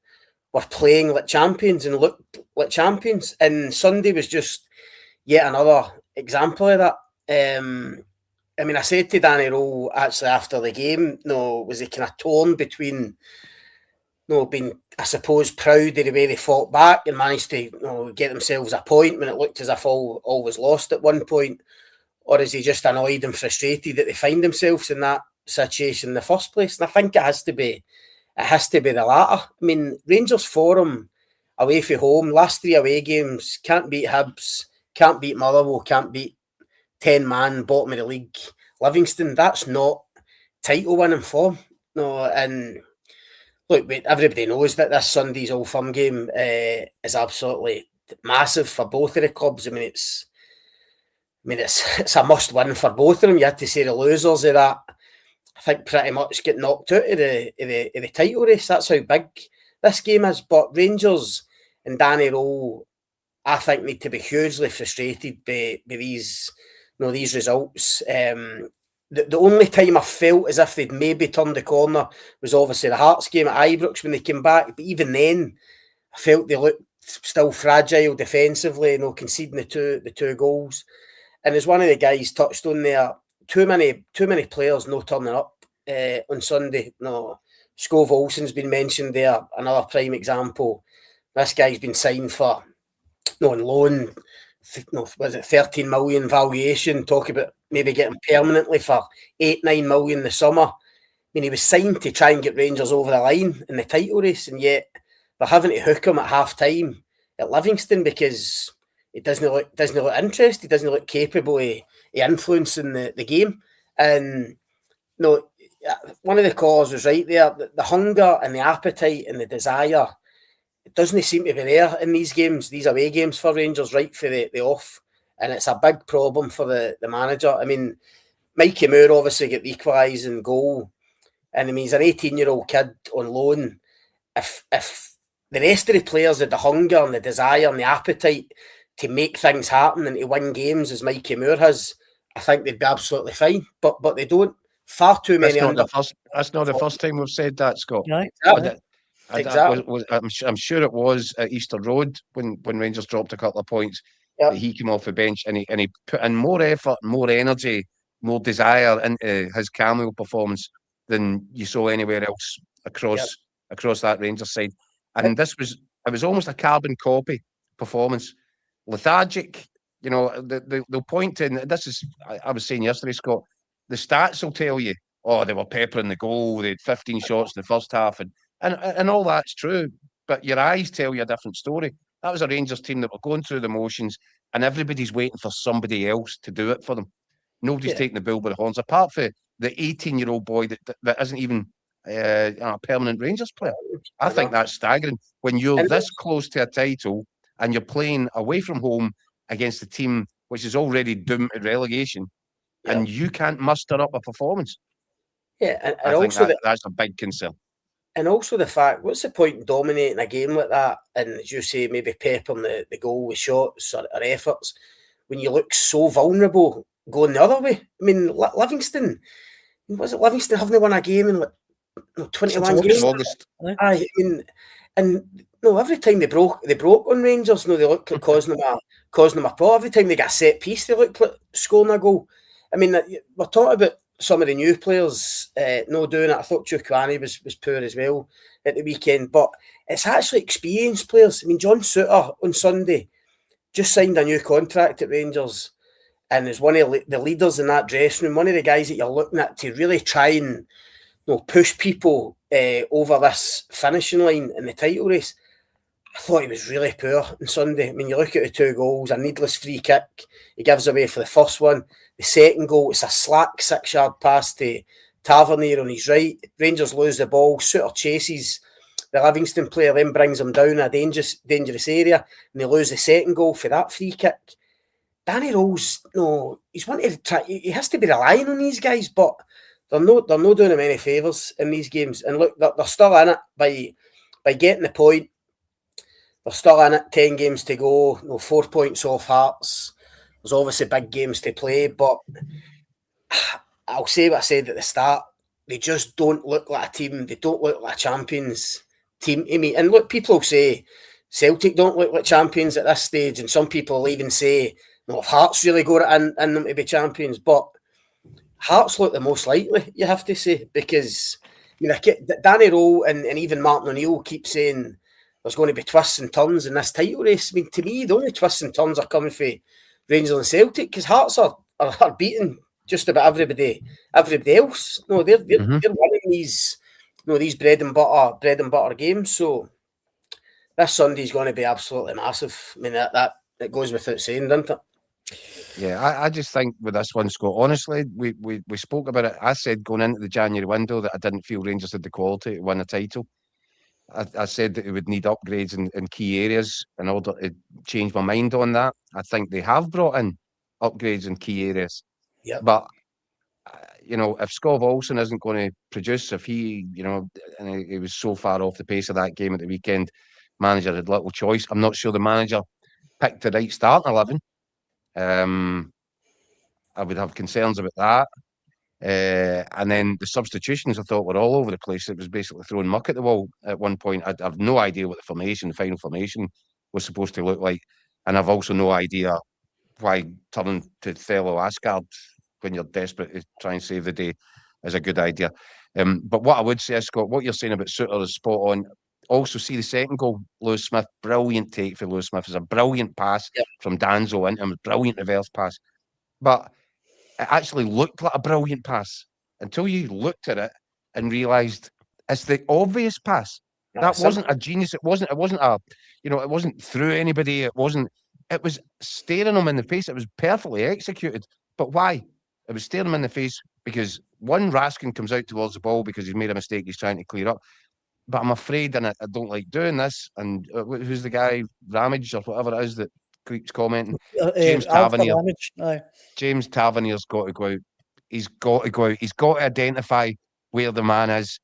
were playing like champions and looked like champions. And Sunday was just yet another example of that. I mean, I said to Danny Rowe actually after the game, was he kind of torn between, being, I suppose, proud of the way they fought back and managed to get themselves a point when it looked as if all was lost at one point, or is he just annoyed and frustrated that they find themselves in that situation in the first place? And I think it has to be the latter. I mean, Rangers form away from home, last 3 away games, can't beat Hibs, can't beat Motherwell, can't beat 10-man bottom of the league Livingston. That's not title winning form. And look, everybody knows that this Sunday's Old Firm game is absolutely massive for both of the clubs. I mean, it's a must-win for both of them. You had to say the losers of that, I think, pretty much get knocked out of the title race. That's how big this game is. But Rangers and Danny Rowe, I think, need to be hugely frustrated by these results. The only time I felt as if they'd maybe turned the corner was obviously the Hearts game at Ibrox when they came back. But even then, I felt they looked still fragile defensively, conceding the two goals. And as one of the guys touched on there, too many players no turning up on Sunday. No, Skov Olsen's been mentioned there, another prime example. This guy's been signed for on loan. Was it 13 million valuation? Talk about maybe getting permanently for 8-9 million this summer. I mean, he was signed to try and get Rangers over the line in the title race, and yet they're having to hook him at half time at Livingston because it doesn't look interested. He doesn't look capable of influencing the game. And one of the callers was right there. The hunger and the appetite and the desire, it doesn't seem to be there in these games, these away games for Rangers, right for the off. And it's a big problem for the manager. I mean, Mikey Moore obviously got the equalising goal. And I mean, he's an 18-year-old kid on loan. If the rest of the players had the hunger and the desire and the appetite to make things happen and to win games as Mikey Moore has, I think they'd be absolutely fine. But they don't. Far too many. That's not the first time we've said that, Scott. Right. Exactly. I'm sure it was at Easter Road when Rangers dropped a couple of points. That he came off the bench and he put in more effort, more energy, more desire into his cameo performance than you saw anywhere else across that Rangers side. And it was almost a carbon copy performance. Lethargic, they'll point to, and this is, I was saying yesterday, Scott, the stats will tell you, they were peppering the goal, they had 15 shots in the first half, and all that's true, but your eyes tell you a different story. That was a Rangers team that were going through the motions, and everybody's waiting for somebody else to do it for them. Nobody's taking the bull by the horns, apart from the 18-year-old boy that isn't even a permanent Rangers player. I think that's staggering. When you're this close to a title and you're playing away from home against a team which is already doomed to relegation, and you can't muster up a performance. Yeah, and I think also that's a big concern. And also the fact, what's the point in dominating a game like that? And as you say, maybe peppering the goal with shots or efforts when you look so vulnerable going the other way. I mean, Livingston, Livingston haven't won a game in 21 games? August. I mean, and every time they broke on Rangers, they looked like causing them a problem. Every time they got a set piece, they looked like scoring a goal. I mean, we're talking about some of the new players no doing it. I thought Chukwani was poor as well at the weekend, but it's actually experienced players. I mean, John Souttar on Sunday just signed a new contract at Rangers and is one of the leaders in that dressing room, one of the guys that you're looking at to really try and push people over this finishing line in the title race. I thought he was really poor on Sunday. I mean, you look at the two goals, a needless free kick he gives away for the first one. The second goal, it's a slack 6-yard pass to Tavernier on his right. Rangers lose the ball. Souttar chases the Livingston player, then brings him down a dangerous area, and they lose the second goal for that free kick. Danny Rowe's, he's wanted to try. He has to be relying on these guys, but they're not doing him any favours in these games. And look, they're still in it by getting the point. They're still in it, 10 games to go, 4 points off Hearts. There's obviously big games to play, but I'll say what I said at the start. They just don't look like a team. They don't look like a champions team to me. And look, people say Celtic don't look like champions at this stage, and some people will even say, if Hearts really got it in them to be champions, but Hearts look the most likely, you have to say, because Danny Rowe and even Martin O'Neill keep saying there's going to be twists and turns in this title race. I mean, to me, the only twists and turns are coming for Rangers and Celtic, because Hearts are beating just about everybody else. They're winning these bread and butter games. So this Sunday's going to be absolutely massive. I mean, that it goes without saying, doesn't it? Yeah, I just think with this one, Scott, honestly, we spoke about it. I said going into the January window that I didn't feel Rangers had the quality to win a title. I said that it would need upgrades in key areas in order to change my mind on that. I think they have brought in upgrades in key areas. Yep. But, if Scott Olsen isn't going to produce, if he, and he was so far off the pace of that game at the weekend, manager had little choice. I'm not sure the manager picked the right starting 11. I would have concerns about that. And then the substitutions, I thought, were all over the place. It was basically throwing muck at the wall at one point. I have no idea what the final formation was supposed to look like. And I've also no idea why turning to Thelo Asgard when you're desperate to try and save the day is a good idea. But what I would say is, Scott, what you're saying about Suter is spot on. Also, see the second goal, Lewis Smith, brilliant take for Lewis Smith. It's a brilliant pass from Danzo into him, a brilliant reverse pass. But it actually looked like a brilliant pass until you looked at it and realised it's the obvious pass. That wasn't a genius. It wasn't a, it wasn't through anybody. It was staring him in the face. It was perfectly executed. But why? It was staring him in the face because one, Raskin comes out towards the ball because he's made a mistake he's trying to clear up. But I'm afraid, and I don't like doing this, and who's the guy, Ramage or whatever it is that keeps commenting? James Tavernier. James Tavernier's got to go out. He's got to go out. He's got to identify where the man is.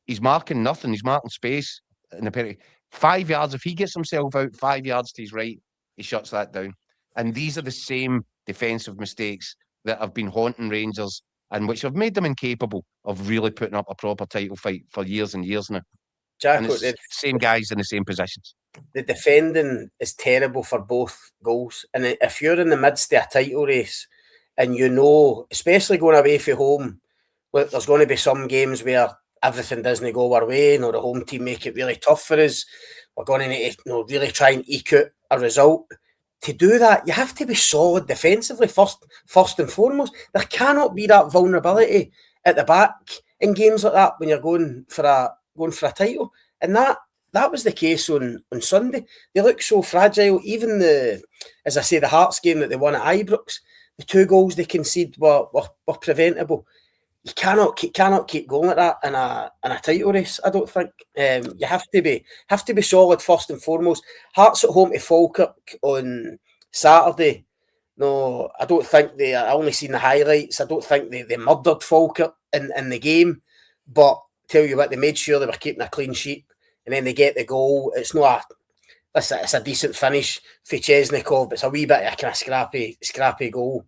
He's marking nothing. He's marking space in the penalty. 5 yards. If he gets himself out 5 yards to his right, he shuts that down. And these are the same defensive mistakes that have been haunting Rangers and which have made them incapable of really putting up a proper title fight for years and years now. Jack, and it's the same guys in the same positions. The defending is terrible for both goals. And if you're in the midst of a title race and especially going away from home, look, there's going to be some games where everything doesn't go our way, the home team make it really tough for us. We're going to need to really try and eke out a result. To do that, you have to be solid defensively first and foremost. There cannot be that vulnerability at the back in games like that when you're going for a title. And that was the case on Sunday. They looked so fragile. Even the Hearts game that they won at Ibrox, the 2 goals they conceded were preventable. You cannot keep going like that in a title race. I don't think you have to be solid first and foremost. Hearts at home to Falkirk on Saturday. No, I don't think I only seen the highlights. I don't think they murdered Falkirk in the game. But tell you what, they made sure they were keeping a clean sheet, and then they get the goal. It's a decent finish for Chesnikov, but it's a wee bit of a kind of scrappy goal.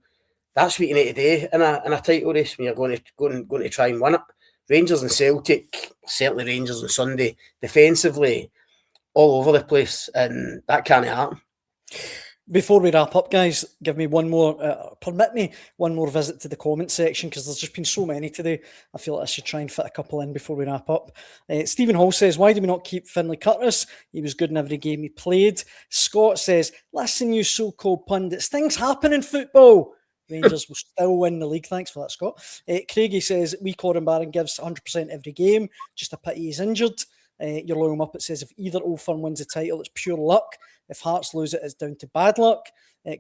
That's what you need to do in a title race when you're going to try and win it. Rangers and Celtic, certainly Rangers on Sunday, defensively all over the place, and that can't happen. Before we wrap up, guys, permit me one more visit to the comment section, because there's just been so many today. I feel like I should try and fit a couple in before we wrap up. Stephen Hall says, why do we not keep Finlay Curtis? He was good in every game he played. Scott says, listen, you so-called pundits, things happen in football. Rangers will still win the league. Thanks for that, Scott. Craigie says, Corin Barron gives 100% every game. Just a pity he's injured. Your loyal Muppet says, if either Old Firm wins the title, it's pure luck. If Hearts lose it, it's down to bad luck.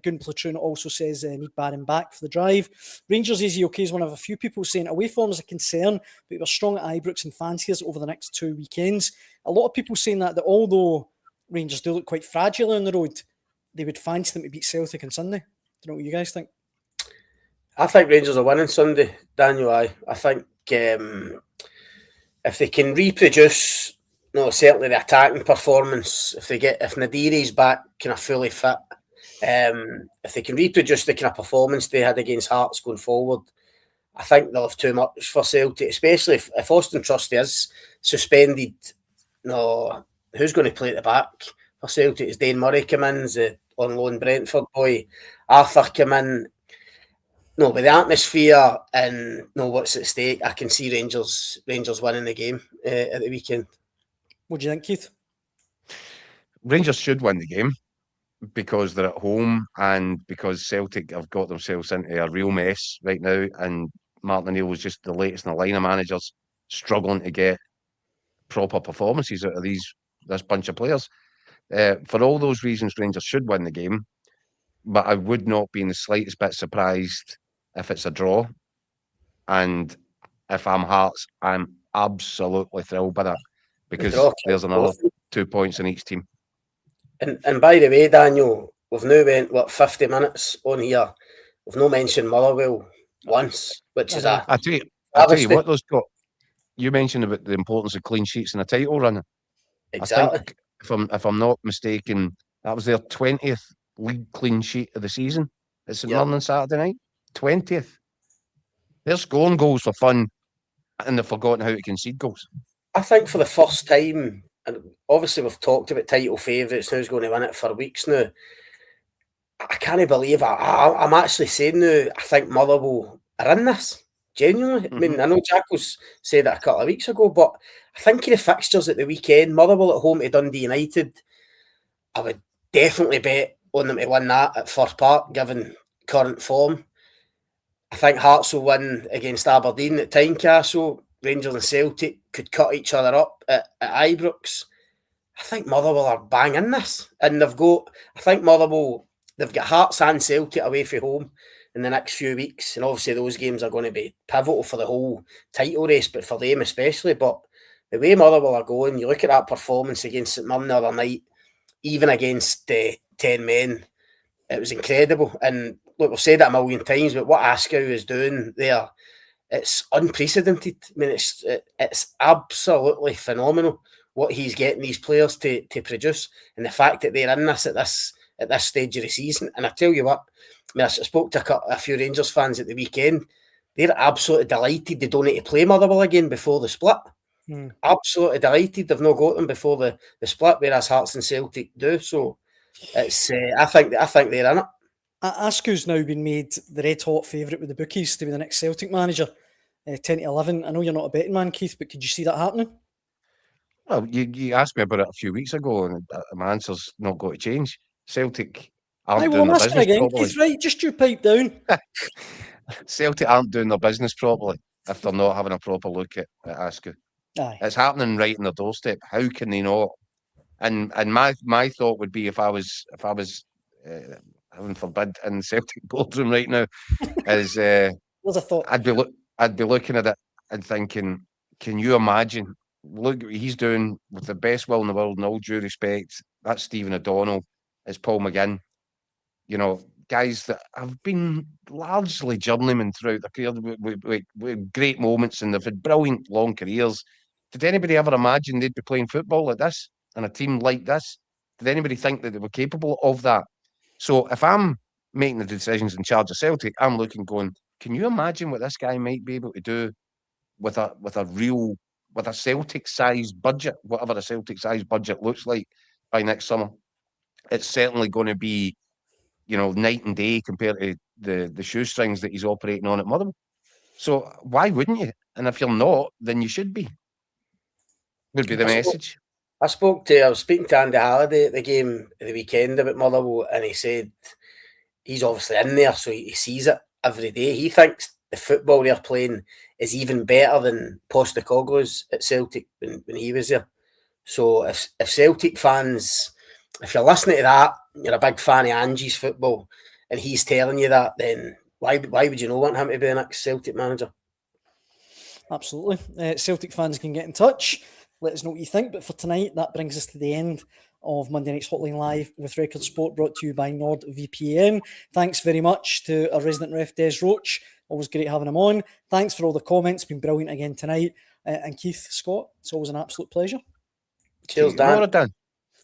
Gun Platoon also says, need Barron back for the drive. Rangers Easy OK is one of a few people saying away form is a concern, but we're strong at Ibrox and fanciers over the next 2 weekends. A lot of people saying that although Rangers do look quite fragile on the road, they would fancy them to beat Celtic on Sunday. Don't know what you guys think. I think Rangers are winning Sunday, Daniel. I think if they can reproduce, certainly the attacking performance, if Nadiri's back kind of fully fit, if they can reproduce the kind of performance they had against Hearts going forward, I think they'll have too much for Celtic, especially if Auston Trusty is suspended. Who's going to play at the back for Celtic? Is Dane Murray come in? Is the on loan Brentford boy Arthur come in? With the atmosphere and what's at stake, I can see Rangers winning the game at the weekend. What do you think, Keith? Rangers should win the game because they're at home and because Celtic have got themselves into a real mess right now, and Martin O'Neill was just the latest in the line of managers struggling to get proper performances out of this bunch of players. For all those reasons, Rangers should win the game, but I would not be in the slightest bit surprised if it's a draw. And if I'm Hearts, I'm absolutely thrilled by that, because there's another 2 points in each team. And by the way, Daniel, we've now went 50 minutes on here. We've no mentioned Motherwell once, which is I tell you what, those got. You mentioned about the importance of clean sheets in a title run. Exactly. I think if I'm not mistaken, that was their 20th league clean sheet of the season. It's Mirren on Saturday night. 20th. They're scoring goals for fun, and they've forgotten how to concede goals. I think for the first time, and obviously we've talked about title favourites, who's going to win it for weeks now. I can't believe I'm actually saying now, I think Motherwell are in this. Genuinely. I mean, I know Jacko's said that a couple of weeks ago, but I think of the fixtures at the weekend, Motherwell at home to Dundee United, I would definitely bet on them to win that at Firth Park, given current form. I think Hearts will win against Aberdeen at Tynecastle. Rangers and Celtic could cut each other up at Ibrox. I think Motherwell are bang in this. And they've got Hearts and Celtic away from home in the next few weeks. And obviously those games are going to be pivotal for the whole title race, but for them especially. But the way Motherwell are going, you look at that performance against St Mirren the other night, even against 10 men, it was incredible. And look, we've said that a million times, but what Askell is doing there, it's unprecedented. I mean, it's absolutely phenomenal what he's getting these players to produce, and the fact that they're in this at this stage of the season. And I tell you what, I mean, I spoke to a few Rangers fans at the weekend. They're absolutely delighted they don't need to play Motherwell again before the split. Absolutely delighted they've not got them before the split, whereas Hearts and Celtic do. So it's I think they're in it. Askew's now been made the red hot favourite with the bookies to be the next Celtic manager, 10-11. I know you're not a betting man, Keith, but could you see that happening? Well, you asked me about it a few weeks ago, and my answer's not going to change. Celtic aren't doing their business properly. Keith, right? Just you pipe down. Celtic aren't doing their business properly if they're not having a proper look at Askew. Aye. It's happening right in their doorstep. How can they not? And my thought would be if I was heaven forbid in the Celtic boardroom right now, is There's a thought. I'd be looking at it and thinking, can you imagine? Look what he's doing with the best will in the world, and all due respect. That's Stephen O'Donnell, it's Paul McGinn. You know, guys that have been largely journeymen throughout their career with great moments, and they've had brilliant long careers. Did anybody ever imagine they'd be playing football like this and a team like this? Did anybody think that they were capable of that? So if I'm making the decisions in charge of Celtic, I'm looking going, can you imagine what this guy might be able to do with a Celtic-sized budget, whatever a Celtic-sized budget looks like by next summer? It's certainly going to be, night and day compared to the shoestrings that he's operating on at Motherwell. So why wouldn't you? And if you're not, then you should be. Would be the message. I was speaking to Andy Halliday at the game at the weekend about Motherwell, and he said he's obviously in there, so he sees it every day. He thinks the football they're playing is even better than Postecoglou's at Celtic when he was there. So if Celtic fans, if you're listening to that, you're a big fan of Angie's football, and he's telling you that, then why would you not want him to be the next Celtic manager? Absolutely. Celtic fans can get in touch. Let us know what you think. But for tonight, that brings us to the end of Monday Night's Hotline Live with Record Sport, brought to you by NordVPN. Thanks very much to our resident ref, Des Roache. Always great having him on. Thanks for all the comments. Been brilliant again tonight. And Keith, Scott, it's always an absolute pleasure. Cheers, Dan.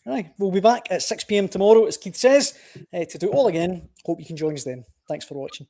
Aye, we'll be back at 6 p.m. tomorrow, as Keith says, to do it all again. Hope you can join us then. Thanks for watching.